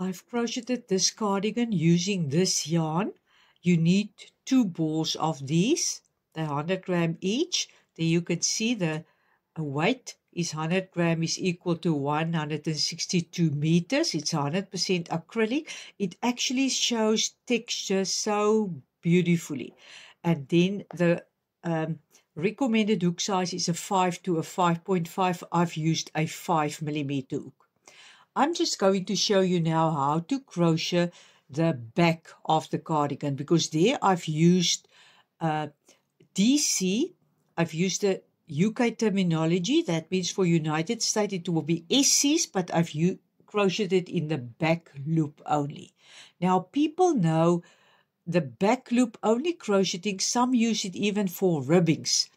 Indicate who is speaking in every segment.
Speaker 1: I've crocheted this cardigan using this yarn. You need 2 balls of these, they're 100 gram each. There you can see the weight is 100 gram is equal to 162 meters. It's 100% acrylic. It actually shows texture so beautifully. And then the recommended hook size is a 5 to a 5.5. I've used a 5 millimeter hook. I'm just going to show you now how to crochet the back of the cardigan, because there I've used DC. I've used the UK terminology. That means for United States it will be SCs, but I've crocheted it in the back loop only. Now people know the back loop only crocheting. Some use it even for ribbings.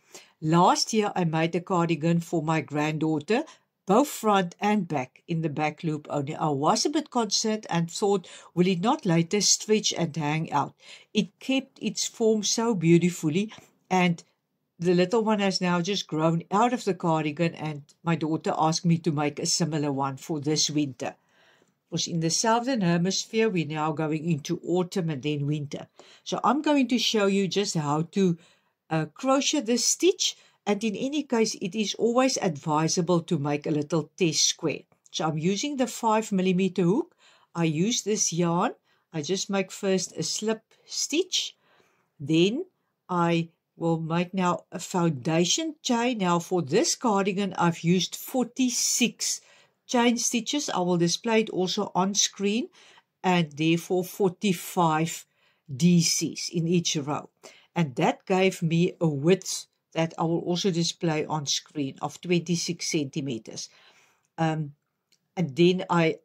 Speaker 1: Last year I made a cardigan for my granddaughter, both front and back in the back loop only. I was a bit concerned and thought, will it not later stretch and hang out? It kept its form so beautifully, and the little one has now just grown out of the cardigan, and my daughter asked me to make a similar one for this winter. Because in the southern hemisphere, we're now going into autumn and then winter. So I'm going to show you just how to crochet this stitch. And in any case, it is always advisable to make a little test square. So I'm using the 5 millimeter hook. I use this yarn. I just make first a slip stitch. Then I will make now a foundation chain. Now for this cardigan, I've used 46 chain stitches. I will display it also on screen, and therefore 45 DCs in each row. And that gave me a width that I will also display on screen of 26 centimeters. And then I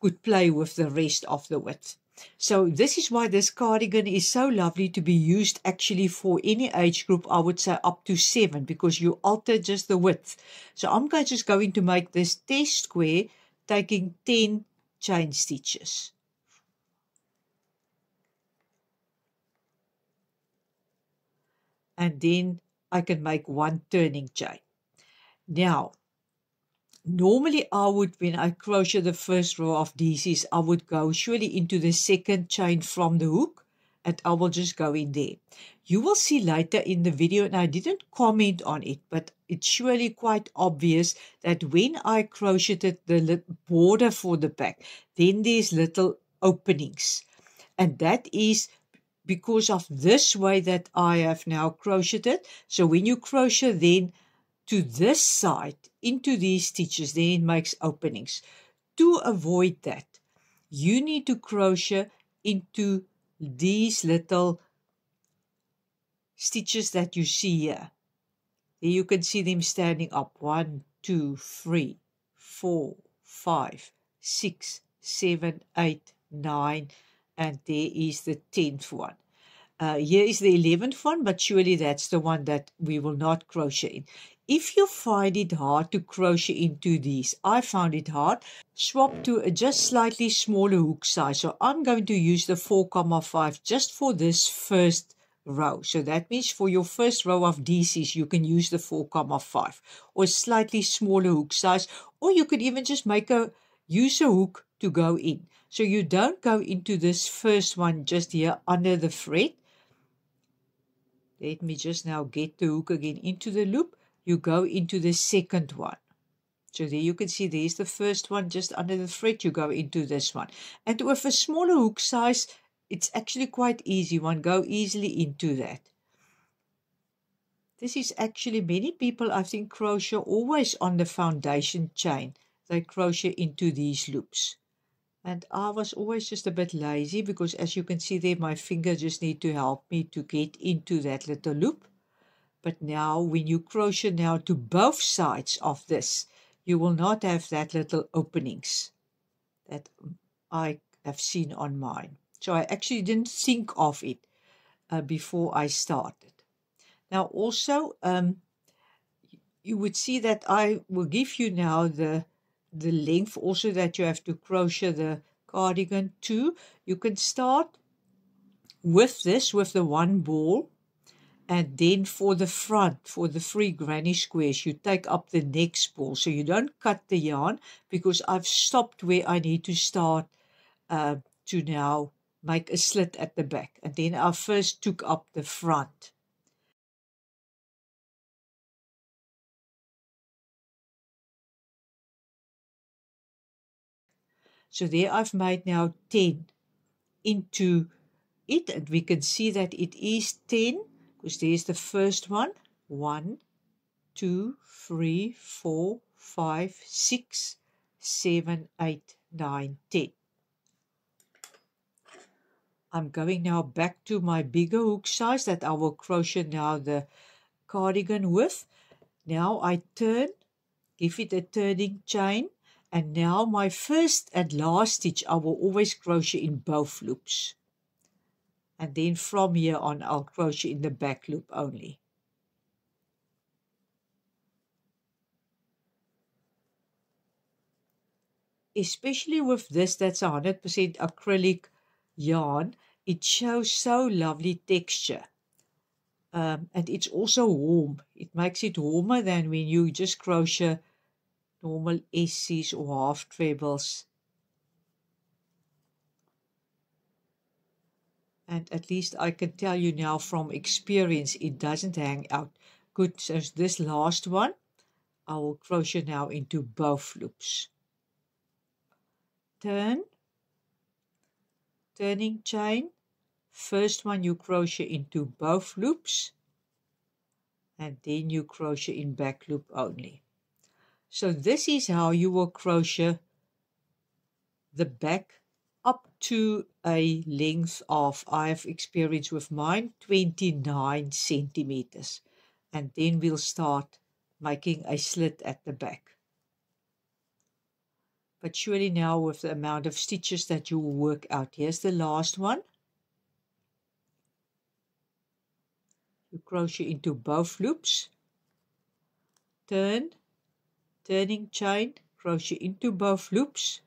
Speaker 1: could play with the rest of the width. So this is why this cardigan is so lovely to be used actually for any age group. I would say up to 7, because you alter just the width. So I'm just going to make this test square taking 10 chain stitches. And then I can make 1 turning chain. Now, normally I would, when I crochet the first row of DCs, I would go surely into the second chain from the hook, and I will just go in there. You will see later in the video, and I didn't comment on it, but it's surely quite obvious that when I crocheted the border for the back, then there's little openings. And that is because of this way that I have now crocheted. So when you crochet then to this side into these stitches, then it makes openings. To avoid that, you need to crochet into these little stitches that you see here. There you can see them standing up. 1, 2, 3, 4, 5, 6, 7, 8, 9, and there is the 10th one. Here is the 11th one, but surely that's the one that we will not crochet in. If you find it hard to crochet into these, I found it hard, swap to a just slightly smaller hook size. So I'm going to use the 4,5 just for this first row. So that means for your first row of DCs, you can use the 4,5 or slightly smaller hook size, or you could even just use a hook to go in. So you don't go into this first one just here under the thread. Let me just now get the hook again into the loop. You go into the second one. So there you can see there's the first one just under the thread. You go into this one. And with a smaller hook size, it's actually quite easy. One go easily into that. This is actually, many people I think crochet always on the foundation chain. They crochet into these loops. And I was always just a bit lazy, because as you can see there, my finger just need to help me to get into that little loop. But now when you crochet now to both sides of this, you will not have that little openings that I have seen on mine. So I actually didn't think of it before I started. Now also, you would see that I will give you now the length also that you have to crochet the cardigan to. You can start with this, with the 1 ball, and then for the front, for the 3 granny squares, you take up the next ball. So you don't cut the yarn, because I've stopped where I need to start to now make a slit at the back. And then I first took up the front. So there I've made now 10 into it, and we can see that it is 10 because there's the first one. 1, 2, 3, 4, 5, 6, 7, 8, 9, 10. I'm going now back to my bigger hook size that I will crochet now the cardigan with. Now I turn, give it a turning chain, and now my first and last stitch I will always crochet in both loops. And then from here on I'll crochet in the back loop only. Especially with this, that's 100% acrylic yarn, it shows so lovely texture. And it's also warm. It makes it warmer than when you just crochet normal SCs or half trebles. And at least I can tell you now from experience, it doesn't hang out good. So this last one, I will crochet now into both loops. Turn, turning chain. First one you crochet into both loops, and then you crochet in back loop only. So this is how you will crochet the back up to a length of, I've experienced with mine, 29 centimeters. And then we'll start making a slit at the back. But surely now with the amount of stitches that you will work out, here's the last one. You crochet into both loops, turn, turning chain, crochet into both loops,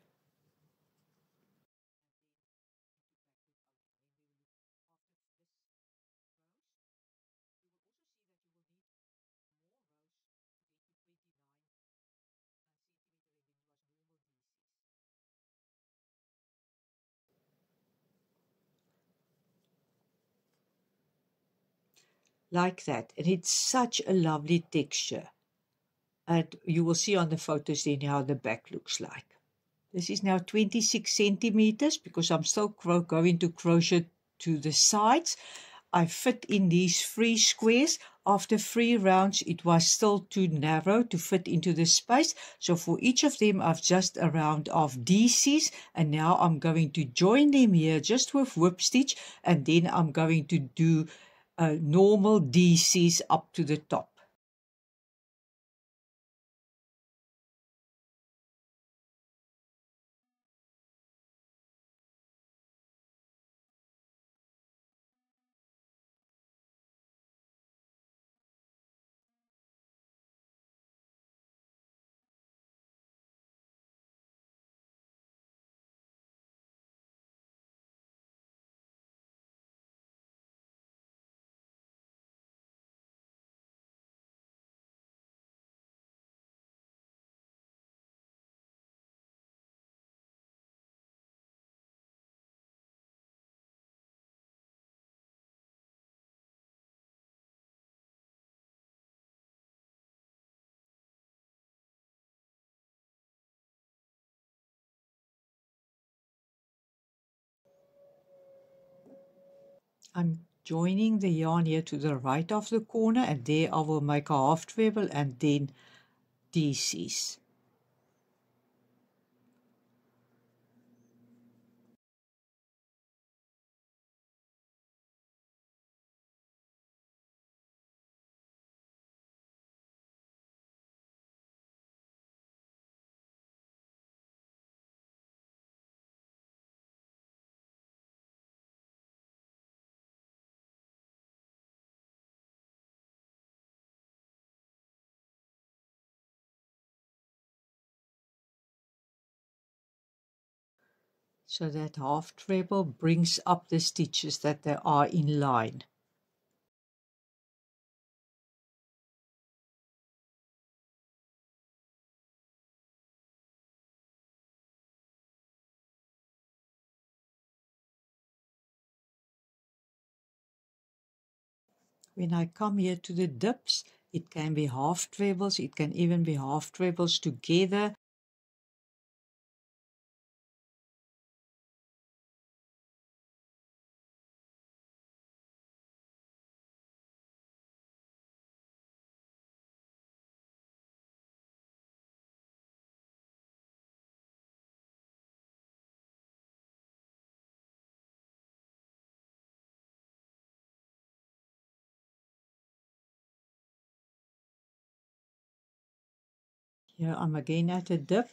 Speaker 1: like that. And it's such a lovely texture. And you will see on the photos then how the back looks like. This is now 26 centimeters because I'm still going to crochet to the sides. I fit in these 3 squares. After 3 rounds, it was still too narrow to fit into the space. So for each of them, I've just a round of DCs. And now I'm going to join them here just with whip stitch. And then I'm going to do normal DCs up to the top. I'm joining the yarn here to the right of the corner, and there I will make a half treble and then DCs. So that half treble brings up the stitches that they are in line. When I come here to the dips, it can be half trebles, it can even be half trebles together. Here I'm again at a dip.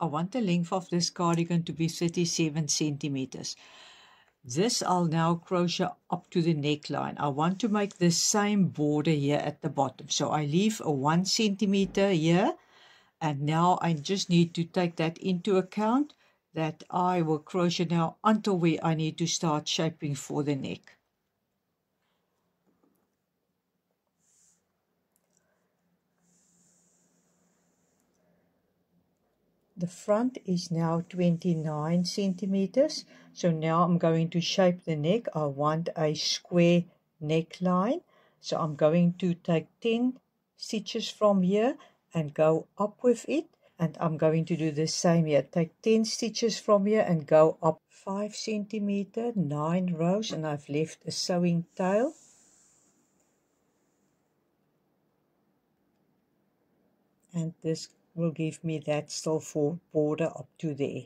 Speaker 1: I want the length of this cardigan to be 37 centimeters. This I'll now crochet up to the neckline. I want to make the same border here at the bottom. So I leave a 1 centimeter here, and now I just need to take that into account, that I will crochet now until where I need to start shaping for the neck. The front is now 29 centimeters. So now I'm going to shape the neck. I want a square neckline. So I'm going to take 10 stitches from here and go up with it. And I'm going to do the same here. Take 10 stitches from here and go up 5 centimeter, 9 rows, and I've left a sewing tail. And this will give me that still for border up to there.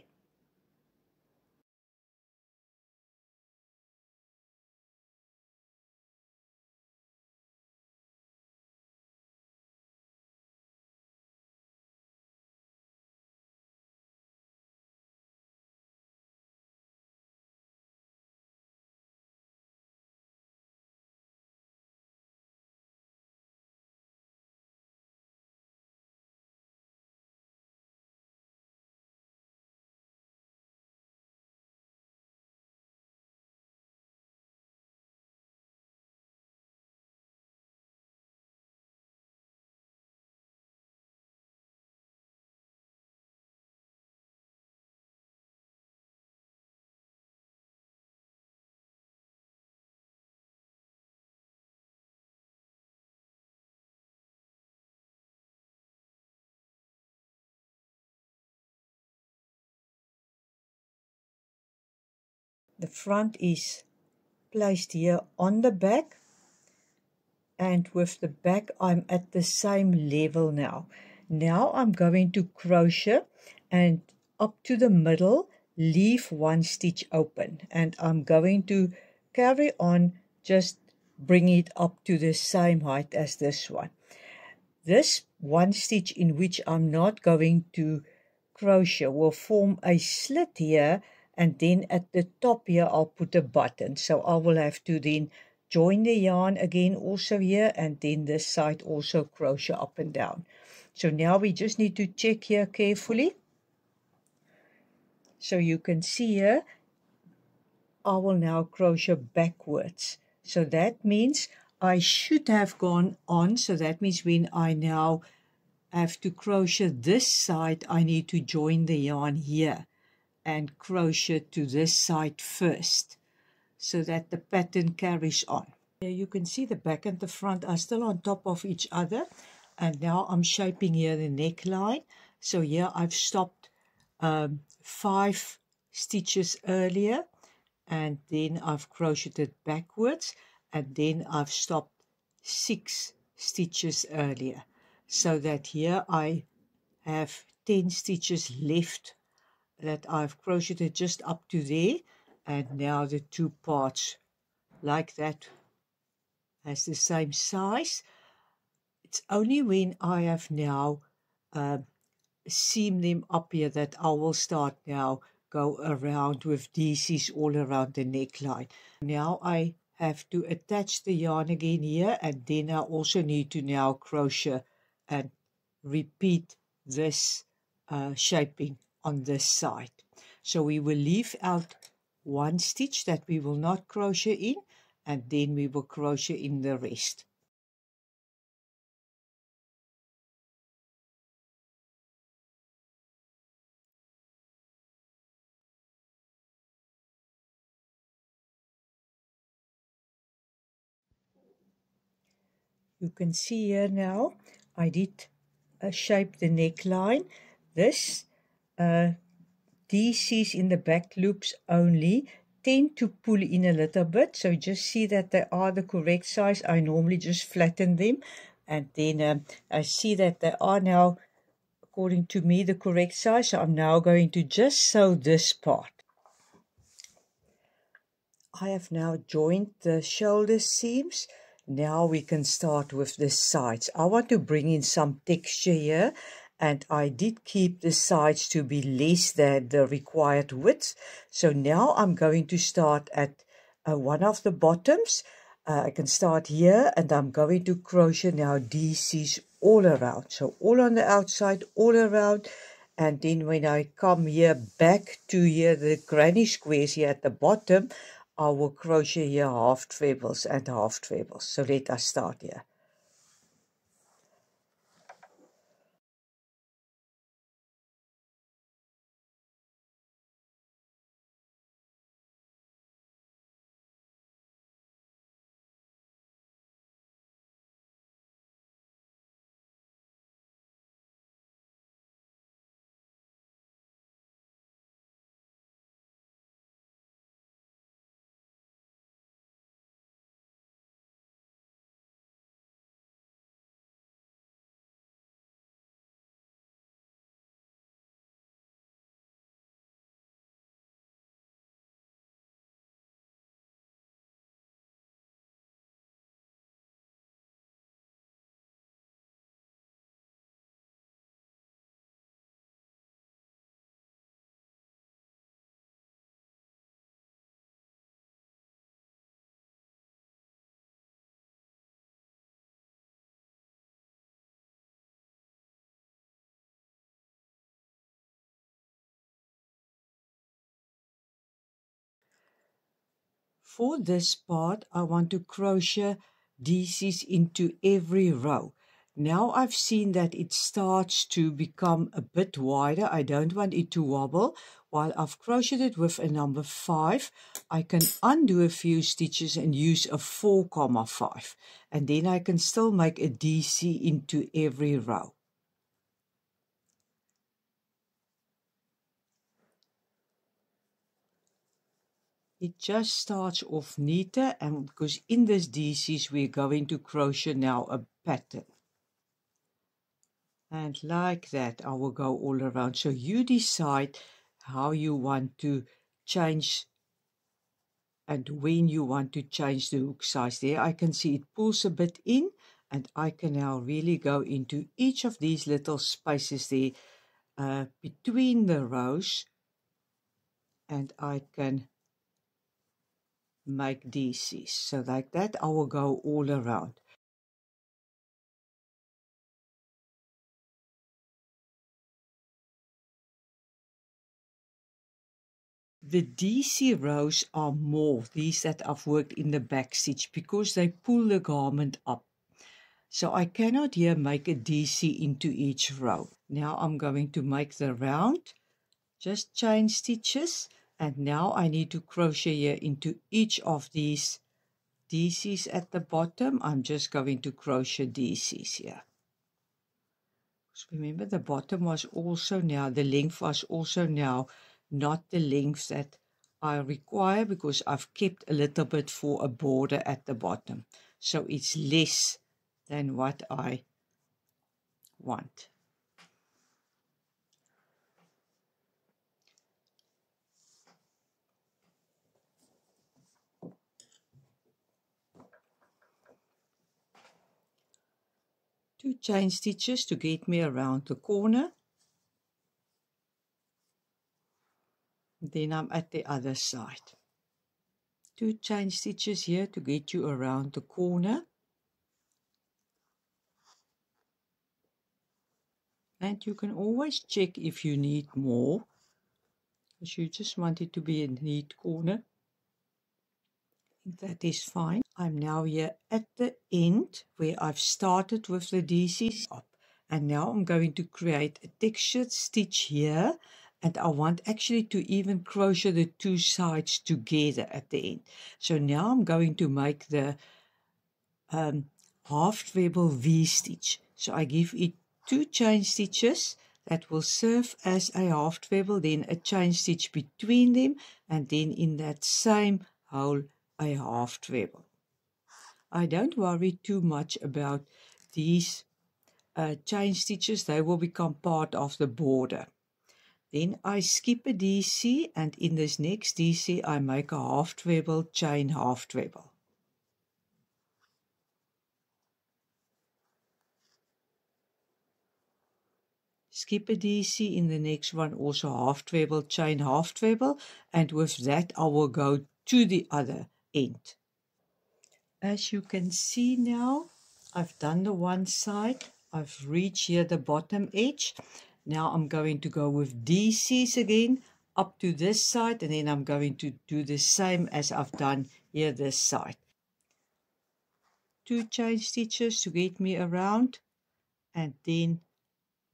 Speaker 1: The front is placed here on the back, and with the back I'm at the same level now. Now I'm going to crochet and up to the middle leave 1 stitch open, and I'm going to carry on, just bring it up to the same height as this one. This 1 stitch in which I'm not going to crochet will form a slit here, and then at the top here I'll put a button. So I will have to then join the yarn again also here, and then this side also crochet up and down. So now we just need to check here carefully. So you can see here I will now crochet backwards. So that means I should have gone on. So that means when I now have to crochet this side, I need to join the yarn here and crochet to this side first, so that the pattern carries on. Here you can see the back and the front are still on top of each other, and now I'm shaping here the neckline. So here I've stopped 5 stitches earlier, and then I've crocheted backwards, and then I've stopped 6 stitches earlier, so that here I have 10 stitches left that I've crocheted just up to there, and now the 2 parts like that has the same size. It's only when I have now seam them up here that I will start now go around with DCs all around the neckline. Now I have to attach the yarn again here, and then I also need to now crochet and repeat this shaping on this side. So we will leave out 1 stitch that we will not crochet in, and then we will crochet in the rest. You can see here now I did shape the neckline. This DCs in the back loops only tend to pull in a little bit, so just see that they are the correct size. I normally just flatten them, and then I see that they are now, according to me, the correct size. So I'm now going to just sew this part. I have now joined the shoulder seams. Now we can start with the sides. I want to bring in some texture here, and I did keep the sides to be less than the required width. So now I'm going to start at one of the bottoms. I can start here, and I'm going to crochet now DCs all around. So all on the outside, all around. And then when I come here back to here, the granny squares here at the bottom, I will crochet here half trebles and half trebles. So let us start here. For this part, I want to crochet DCs into every row. Now I've seen that it starts to become a bit wider. I don't want it to wobble. While I've crocheted it with a number 5, I can undo a few stitches and use a 4,5. And then I can still make a DC into every row. It just starts off neater, and because in this DCs we're going to crochet now a pattern. And like that I will go all around. So you decide how you want to change and when you want to change the hook size. There I can see it pulls a bit in, and I can now really go into each of these little spaces there between the rows, and I can make DCs. So like that I will go all around. The DC rows are more, these that I've worked in the back stitch, because they pull the garment up. So I cannot here make a DC into each row. Now I'm going to make the round, just chain stitches, and now I need to crochet here into each of these DCs at the bottom. I'm just going to crochet DCs here. Remember, the bottom was also now, the length was also now not the length that I require, because I've kept a little bit for a border at the bottom. So it's less than what I want. Two chain stitches to get me around the corner. Then I'm at the other side. Two chain stitches here to get you around the corner. And you can always check if you need more, because you just want it to be a neat corner. That is fine. I'm now here at the end where I've started with the DCs up, and now I'm going to create a textured stitch here, and I want actually to even crochet the two sides together at the end. So now I'm going to make the half treble V stitch. So I give it two chain stitches that will serve as a half treble, then a chain stitch between them, and then in that same hole a half treble. I don't worry too much about these chain stitches. They will become part of the border. Then I skip a DC, and in this next DC I make a half treble, chain half treble. Skip a DC, in the next one also half treble, chain half treble, and with that I will go to the other end. As you can see now, I've done the one side, I've reached here the bottom edge. Now I'm going to go with DCs again up to this side, and then I'm going to do the same as I've done here this side. Two chain stitches to get me around, and then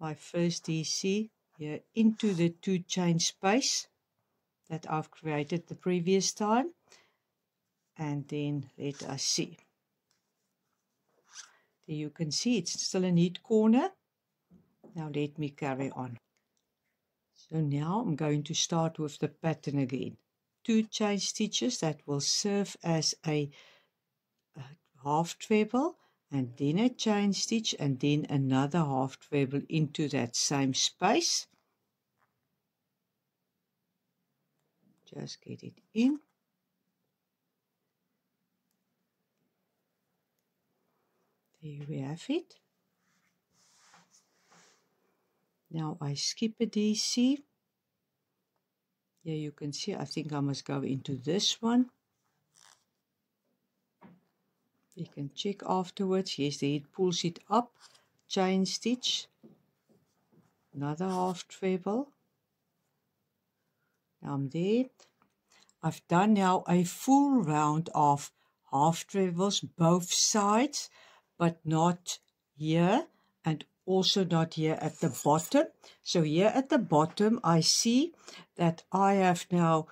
Speaker 1: my first DC here into the two chain space that I've created the previous time, and then let us see. There you can see it's still a neat corner. Now let me carry on. So now I'm going to start with the pattern again. Two chain stitches that will serve as a half treble, and then a chain stitch, and then another half treble into that same space. Just get it in. There we have it. Now I skip a DC. Here you can see, I think I must go into this one. You can check afterwards. Yes, there it pulls it up. Chain stitch. Another half treble. Now I'm there. I've done now a full round of half trebles both sides, but not here, and also not here at the bottom. So here at the bottom I see that I have now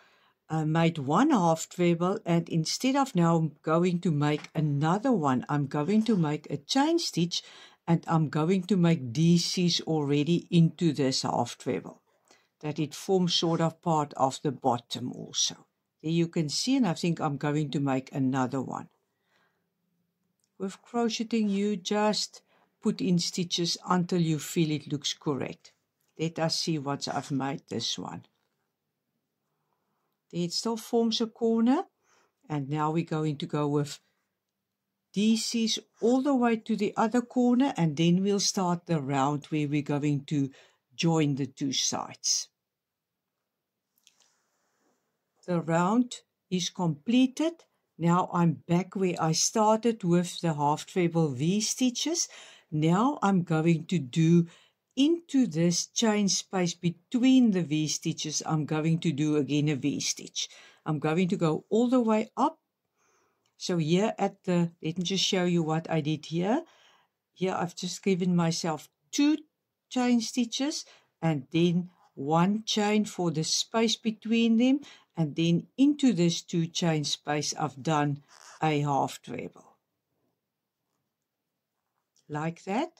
Speaker 1: made one half treble, and instead of now going to make another one, I'm going to make a chain stitch, and I'm going to make DCs already into this half treble, that it forms sort of part of the bottom also. There you can see, and I think I'm going to make another one. With crocheting, you just put in stitches until you feel it looks correct. Let us see what I've made this one. There it still forms a corner, and now we're going to go with DCs all the way to the other corner, and then we'll start the round where we're going to join the two sides. The round is completed. Now I'm back where I started with the half treble V stitches. Now I'm going to do into this chain space between the V stitches, I'm going to do again a V stitch. I'm going to go all the way up. So here at the, let me just show you what I did here. Here I've just given myself two chain stitches, and then one chain for the space between them, and then into this two chain space I've done a half treble. Like that.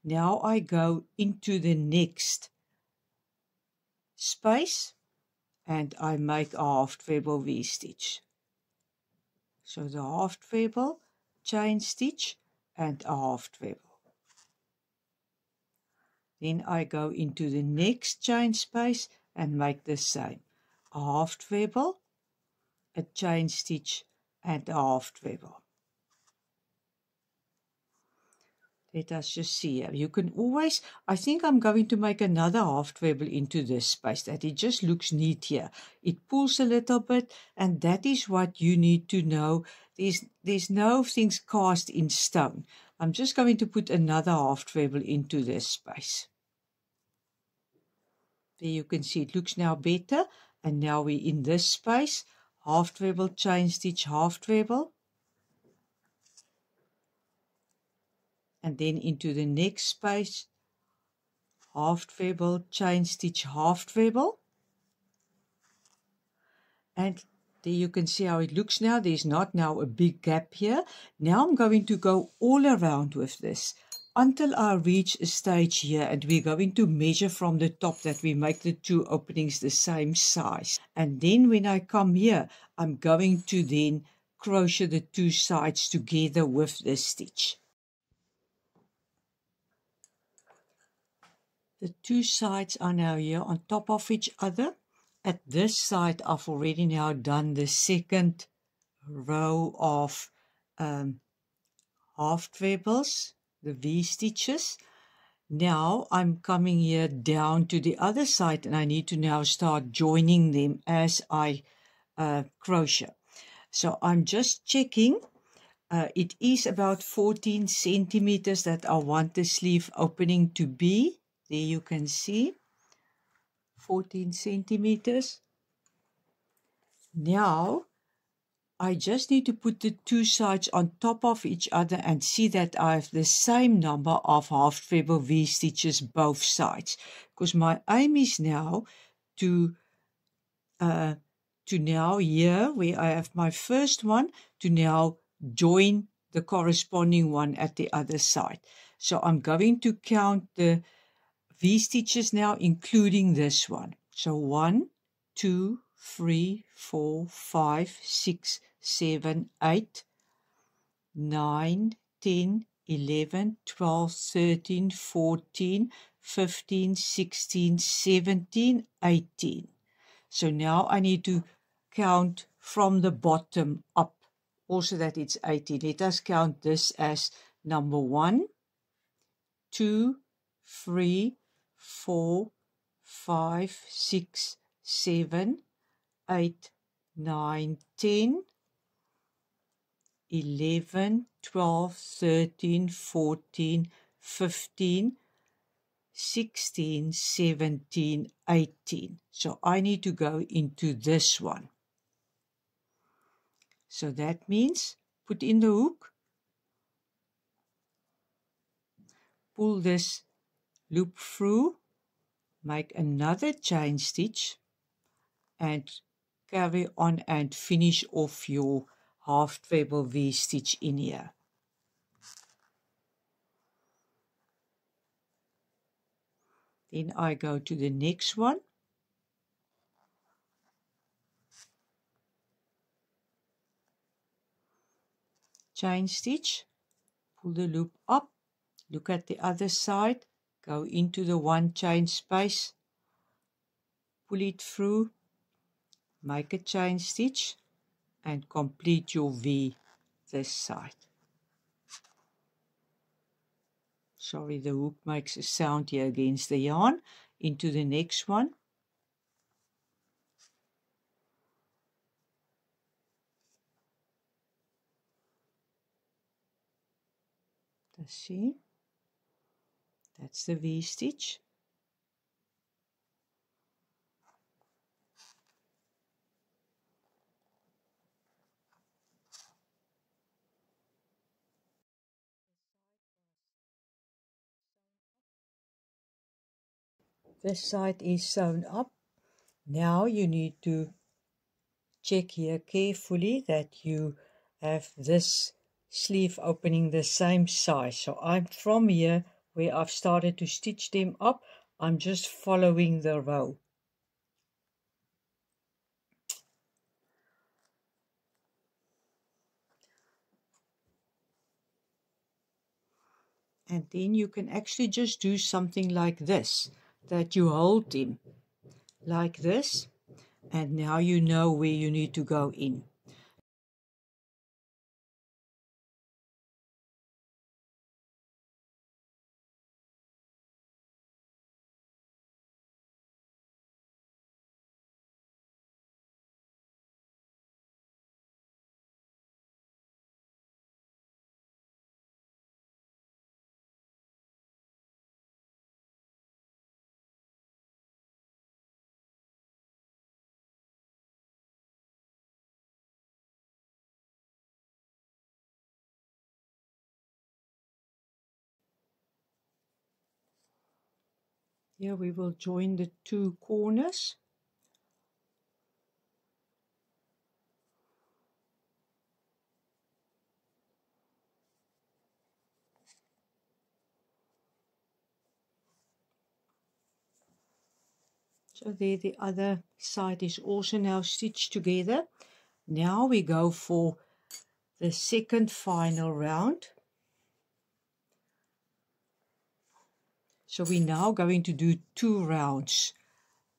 Speaker 1: Now I go into the next space and I make a half treble V-stitch. So the half treble, chain stitch and a half treble. Then I go into the next chain space and make the same. A half treble, a chain stitch and a half treble. Let us just see here. You can always, I think I'm going to make another half treble into this space, that it just looks neat here. It pulls a little bit, and that is what you need to know. There's no things cast in stone. I'm just going to put another half treble into this space. There you can see it looks now better, and now we're in this space. Half treble, chain stitch, half treble. And then into the next space, half treble, chain stitch, half treble. And there you can see how it looks now. There's not now a big gap here. Now I'm going to go all around with this until I reach a stage here, and we're going to measure from the top that we make the two openings the same size. And then when I come here, I'm going to then crochet the two sides together with this stitch. The two sides are now here on top of each other. At this side, I've already now done the second row of half trebles, the V-stitches. Now I'm coming here down to the other side, and I need to now start joining them as I crochet. So I'm just checking. It is about 14 centimeters that I want the sleeve opening to be. There you can see 14 centimeters. Now I just need to put the two sides on top of each other and see that I have the same number of half treble V-stitches both sides, because my aim is now to now here where I have my first one to now join the corresponding one at the other side. So I'm going to count the V-stitches now, including this one. So 1, 2, 3, 4, 5, 6, 7, 8, 9, 10, 11, 12, 13, 14, 15, 16, 17, 18. So now I need to count from the bottom up, also that it's 18. Let us count this as number 1, 2, 3, 4, 5, 6, 7, 8, 9, 10, 11, 12, 13, 14, 15, 16, 17, 18. So I need to go into this one. So that means put in the hook, pull this loop through, make another chain stitch, and carry on and finish off your half treble V-stitch in here. Then I go to the next one. Chain stitch, pull the loop up, look at the other side, go into the one chain space, pull it through, make a chain stitch, and complete your V this side. Sorry, the hook makes a sound here against the yarn. Into the next one. Let's see. That's the V-stitch. This side is sewn up. Now you need to check here carefully that you have this sleeve opening the same size. So I'm from here where I've started to stitch them up, I'm just following the row. And then you can actually just do something like this, that you hold them like this, and now you know where you need to go in. Here we will join the two corners. So there the other side is also now stitched together. Now we go for the second final round. So we're now going to do 2 rounds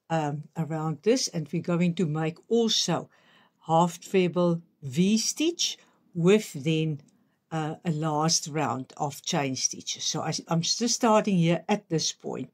Speaker 1: around this, and we're going to make also half treble V-stitch with then a last round of chain stitches. So I'm just starting here at this point.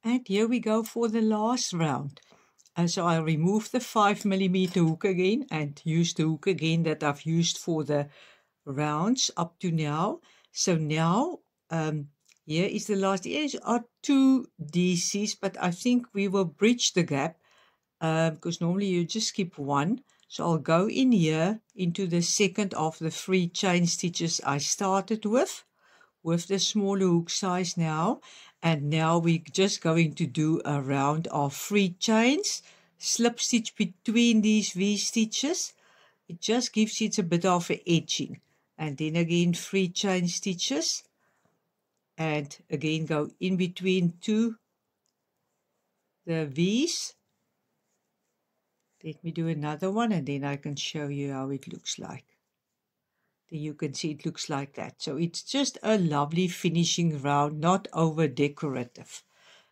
Speaker 1: And here we go for the last round. And so I'll remove the 5mm hook again and use the hook again that I've used for the rounds up to now. So now here is the last. Here are 2 DCs, but I think we will bridge the gap because normally you just skip 1. So I'll go in here into the second of the 3 chain stitches I started with the smaller hook size now. And now we're just going to do a round of 3 chains, slip stitch between these V stitches. It just gives it a bit of an edging. And then again 3 chain stitches, and again go in between the V's. Let me do another one and then I can show you how it looks like. There you can see it looks like that. So it's just a lovely finishing round, not over decorative.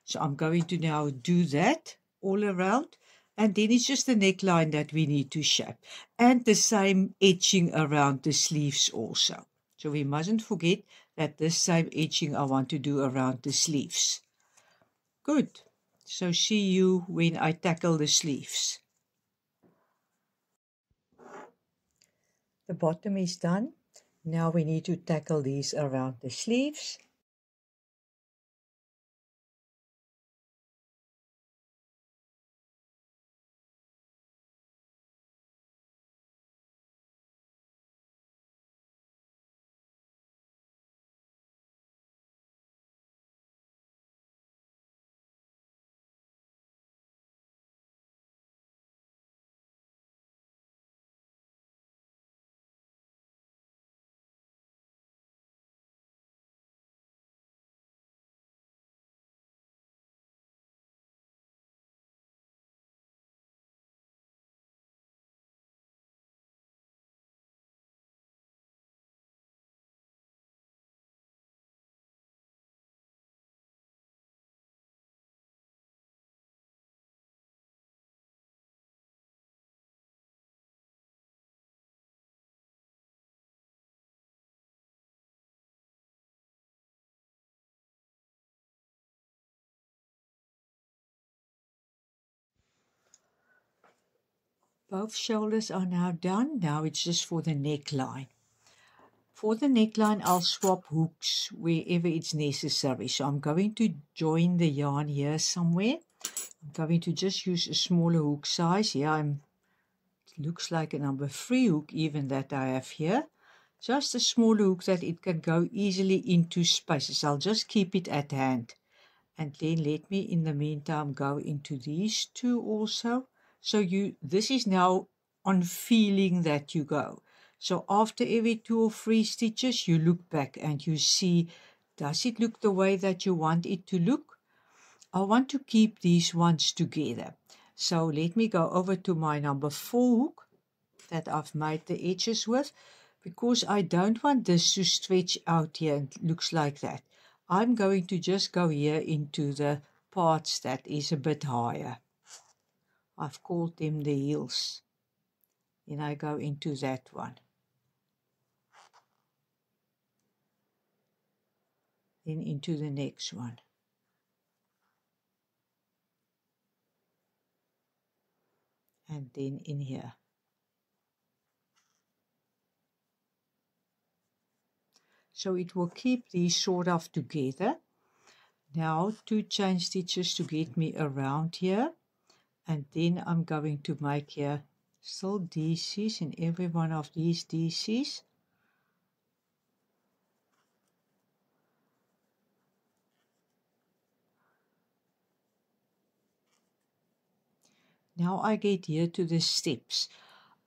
Speaker 1: So I'm going to now do that all around, and then it's just the neckline that we need to shape, and the same edging around the sleeves also. So we mustn't forget that this same edging I want to do around the sleeves. Good. So see you when I tackle the sleeves. The bottom is done. Now we need to tackle these around the sleeves. Both shoulders are now done. Now it's just for the neckline. For the neckline, I'll swap hooks wherever it's necessary. So I'm going to join the yarn here somewhere. I'm going to just use a smaller hook size. Here it looks like a number 3 hook even that I have here. Just a smaller hook that it can go easily into spaces. I'll just keep it at hand. And then let me in the meantime go into these two also. So this is now on feeling that you go. So after every 2 or 3 stitches, you look back and you see, does it look the way that you want it to look? I want to keep these ones together. So let me go over to my number 4 hook that I've made the edges with, because I don't want this to stretch out here and it looks like that. I'm going to just go here into the parts that is a bit higher. I've called them the heels. Then I go into that one. Then into the next one. And then in here. So it will keep these sort of together. Now 2 chain stitches to get me around here. And then I'm going to make here still DCs in every one of these DCs. Now I get here to the steps.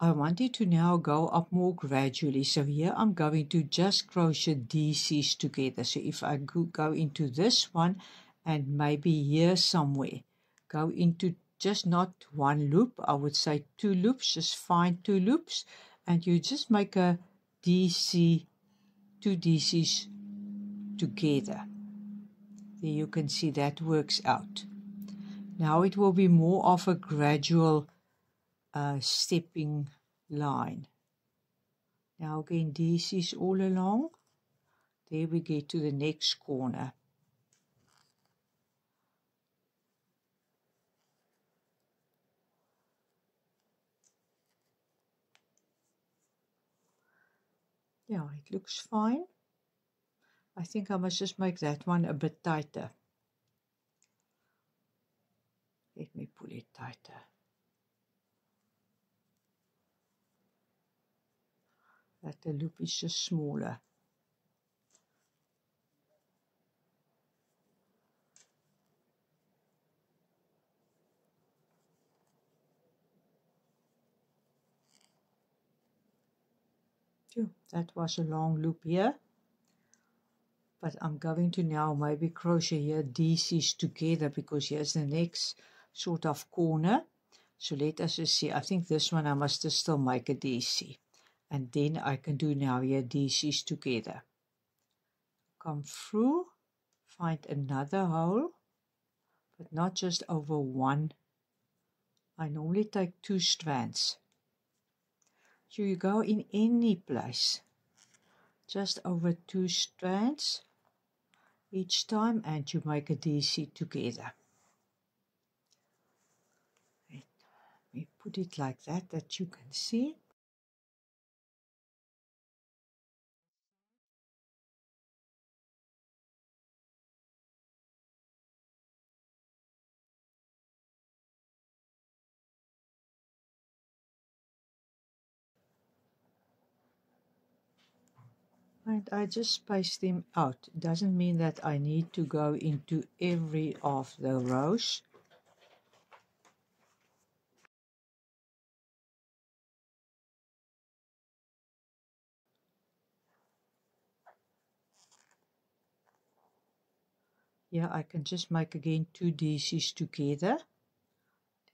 Speaker 1: I wanted to now go up more gradually. So here I'm going to just crochet DCs together. So if I go into this one and maybe here somewhere, go into just not 1 loop, I would say 2 loops, just find 2 loops and you just make a DC, 2 DCs together. There you can see that works out. Now it will be more of a gradual stepping line. Now again DCs all along. There we get to the next corner. Yeah, it looks fine. I think I must just make that one a bit tighter. Let me pull it tighter. That the loop is just smaller. That was a long loop here. But I'm going to now maybe crochet here DCs together because here's the next sort of corner. So let us just see. I think this one I must just still make a DC. And then I can do now here DCs together. Come through, find another hole, but not just over one. I normally take 2 strands. So you go in any place, just over 2 strands each time, and you make a DC together. Let me put it like that you can see. And I just space them out. It doesn't mean that I need to go into every of the rows. Yeah, I can just make again 2 DCs together.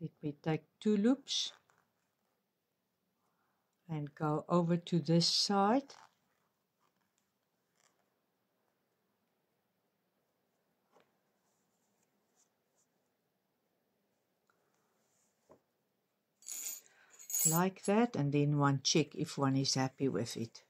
Speaker 1: Let me take 2 loops and go over to this side. Like that, and then one check if one is happy with it.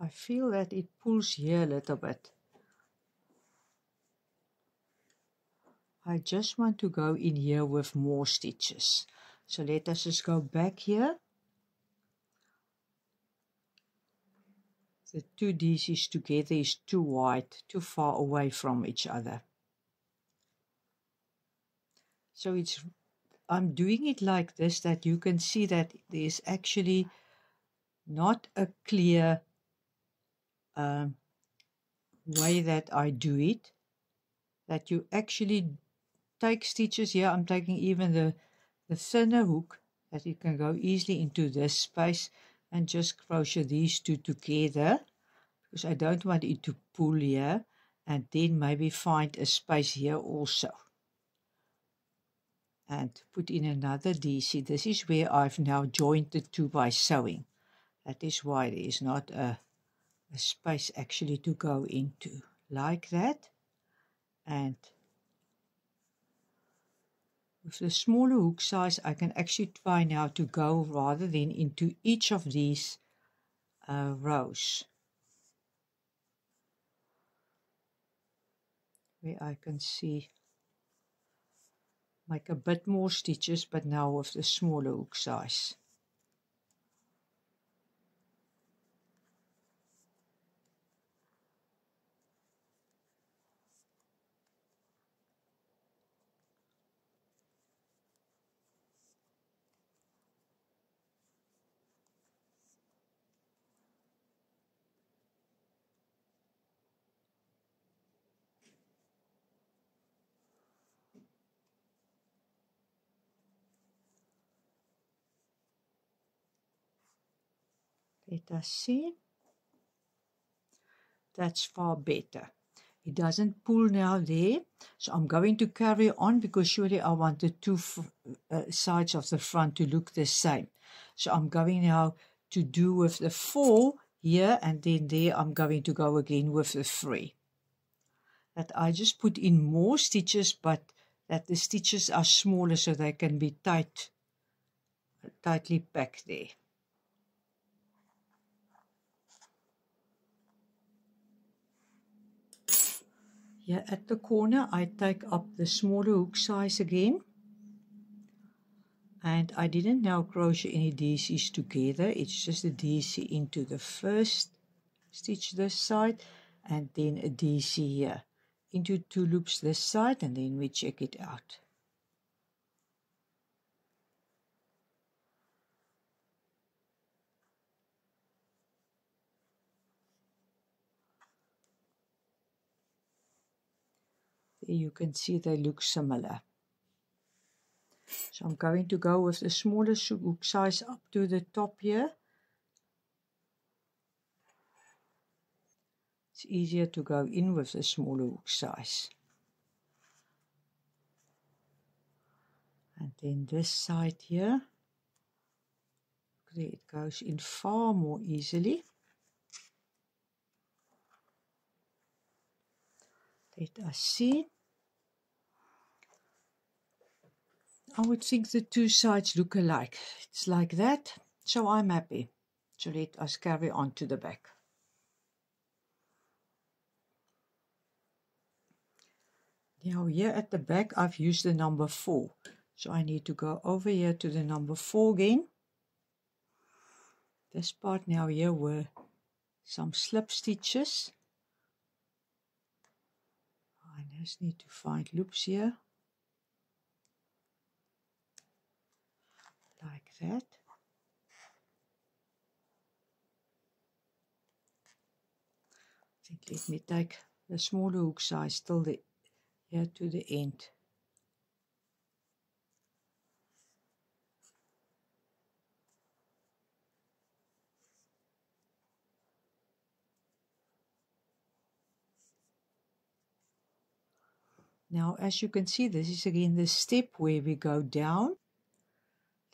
Speaker 1: I feel that it pulls here a little bit. I just want to go in here with more stitches. So let us just go back here. The two DCs together is too wide, too far away from each other. So I'm doing it like this that you can see that there's actually not a clear way that I do it. That you actually take stitches here. I'm taking even the thinner hook that you can go easily into this space and just crochet these two together, because I don't want it to pull here, and then maybe find a space here also and put in another DC. This is where I've now joined the two by sewing. That is why there is not a space actually to go into like that. And with the smaller hook size, I can actually try now to go rather than into each of these rows, where I can see, make a bit more stitches, but now with the smaller hook size. Let us see. That's far better. It doesn't pull now there. So I'm going to carry on because surely I want the two sides of the front to look the same. So I'm going now to do with the 4 here, and then there I'm going to go again with the 3. That I just put in more stitches, but that the stitches are smaller so they can be tightly packed there. Here at the corner, I take up the smaller hook size again. And I didn't now crochet any DCs together. It's just a DC into the first stitch this side, and then a DC here into 2 loops this side, and then we check it out. There you can see they look similar. So I'm going to go with the smallest hook size up to the top here. It's easier to go in with the smaller hook size. And then this side here, there it goes in far more easily. Let us see. I would think the two sides look alike. It's like that, so I'm happy. So let us carry on to the back. Now here at the back I've used the number 4. So I need to go over here to the number 4 again. This part now here were some slip stitches. I just need to find loops here. Like that. I think let me take the smaller hook size till the here to the end. Now as you can see, this is again the step where we go down.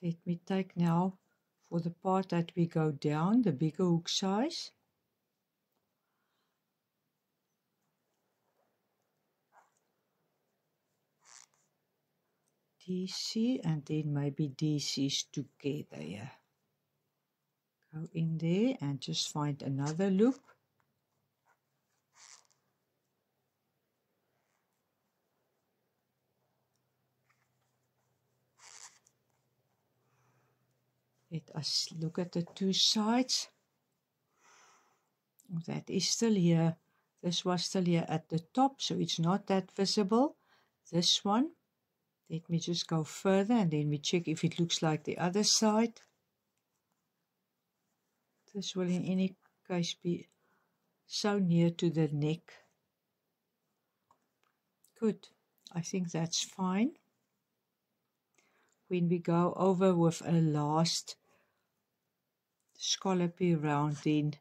Speaker 1: Let me take now for the part that we go down the bigger hook size. DC and then maybe DCs together here. Go in there and just find another loop. Let us look at the two sides. That is still here. This was still here at the top, so it's not that visible. This one, let me just go further and then we check if it looks like the other side. This will in any case be so near to the neck. Good, I think that's fine. When we go over with a last scallopy round, then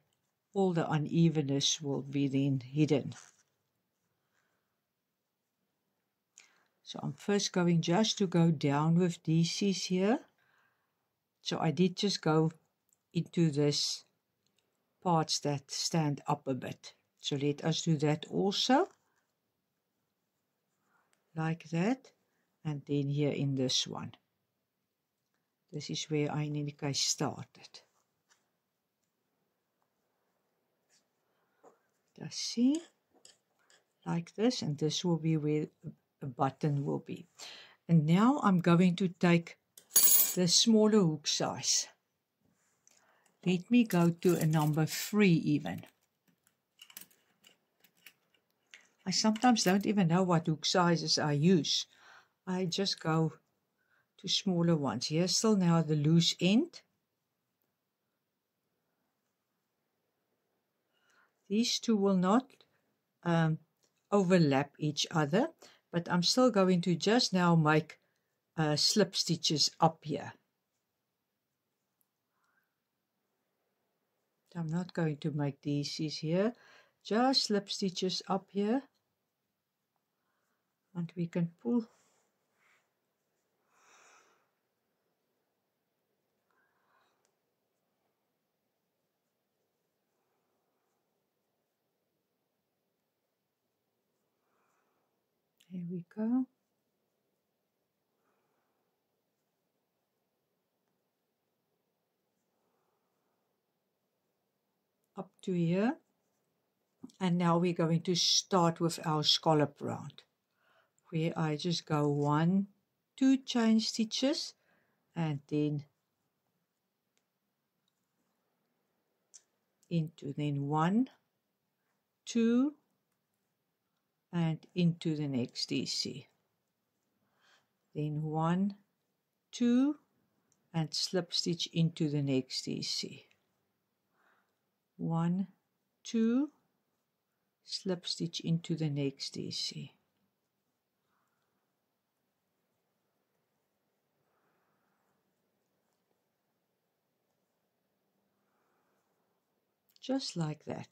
Speaker 1: all the unevenness will be then hidden. So I'm first going just to go down with DCs here. So I did just go into this parts that stand up a bit. So let us do that also. Like that. And then here in this one. This is where I in any case started. Just see. Like this. And this will be where a button will be. And now I'm going to take the smaller hook size. Let me go to a number 3 even. I sometimes don't even know what hook sizes I use. I just go to smaller ones. Here's still now the loose end. These two will not overlap each other, but I'm still going to just now make slip stitches up here. I'm not going to make these here, just slip stitches up here, and we can pull. There we go. Up to here. And now we're going to start with our scallop round, where I just go 1, 2 chain stitches, and then into, then 1, 2, and into the next DC. Then 1, 2, and slip stitch into the next DC. 1, 2, slip stitch into the next DC. Just like that.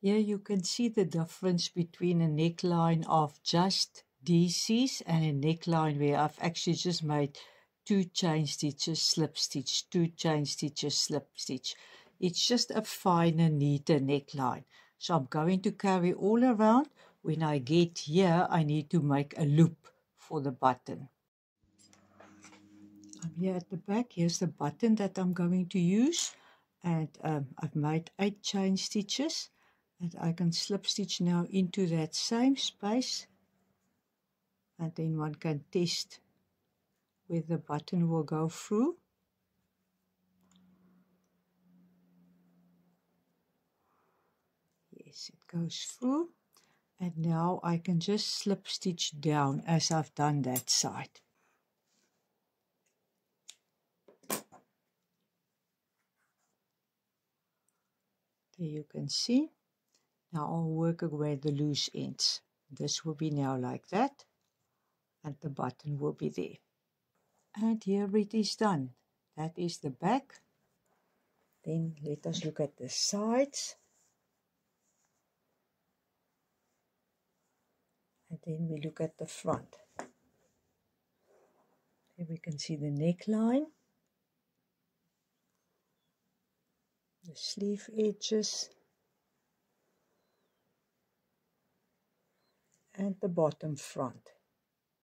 Speaker 1: Here you can see the difference between a neckline of just DCs and a neckline where I've actually just made 2 chain stitches, slip stitch, 2 chain stitches, slip stitch. It's just a finer, neater neckline. So I'm going to carry all around. When I get here, I need to make a loop for the button. I'm here at the back. Here's the button that I'm going to use. And I've made 8 chain stitches. And I can slip stitch now into that same space. And then one can test where the button will go through. Yes, it goes through. And now I can just slip stitch down as I've done that side. There you can see. Now I'll work away the loose ends. This will be now like that. And the button will be there. And here it is done. That is the back. Then let us look at the sides. And then we look at the front. Here we can see the neckline, the sleeve edges, and the bottom front.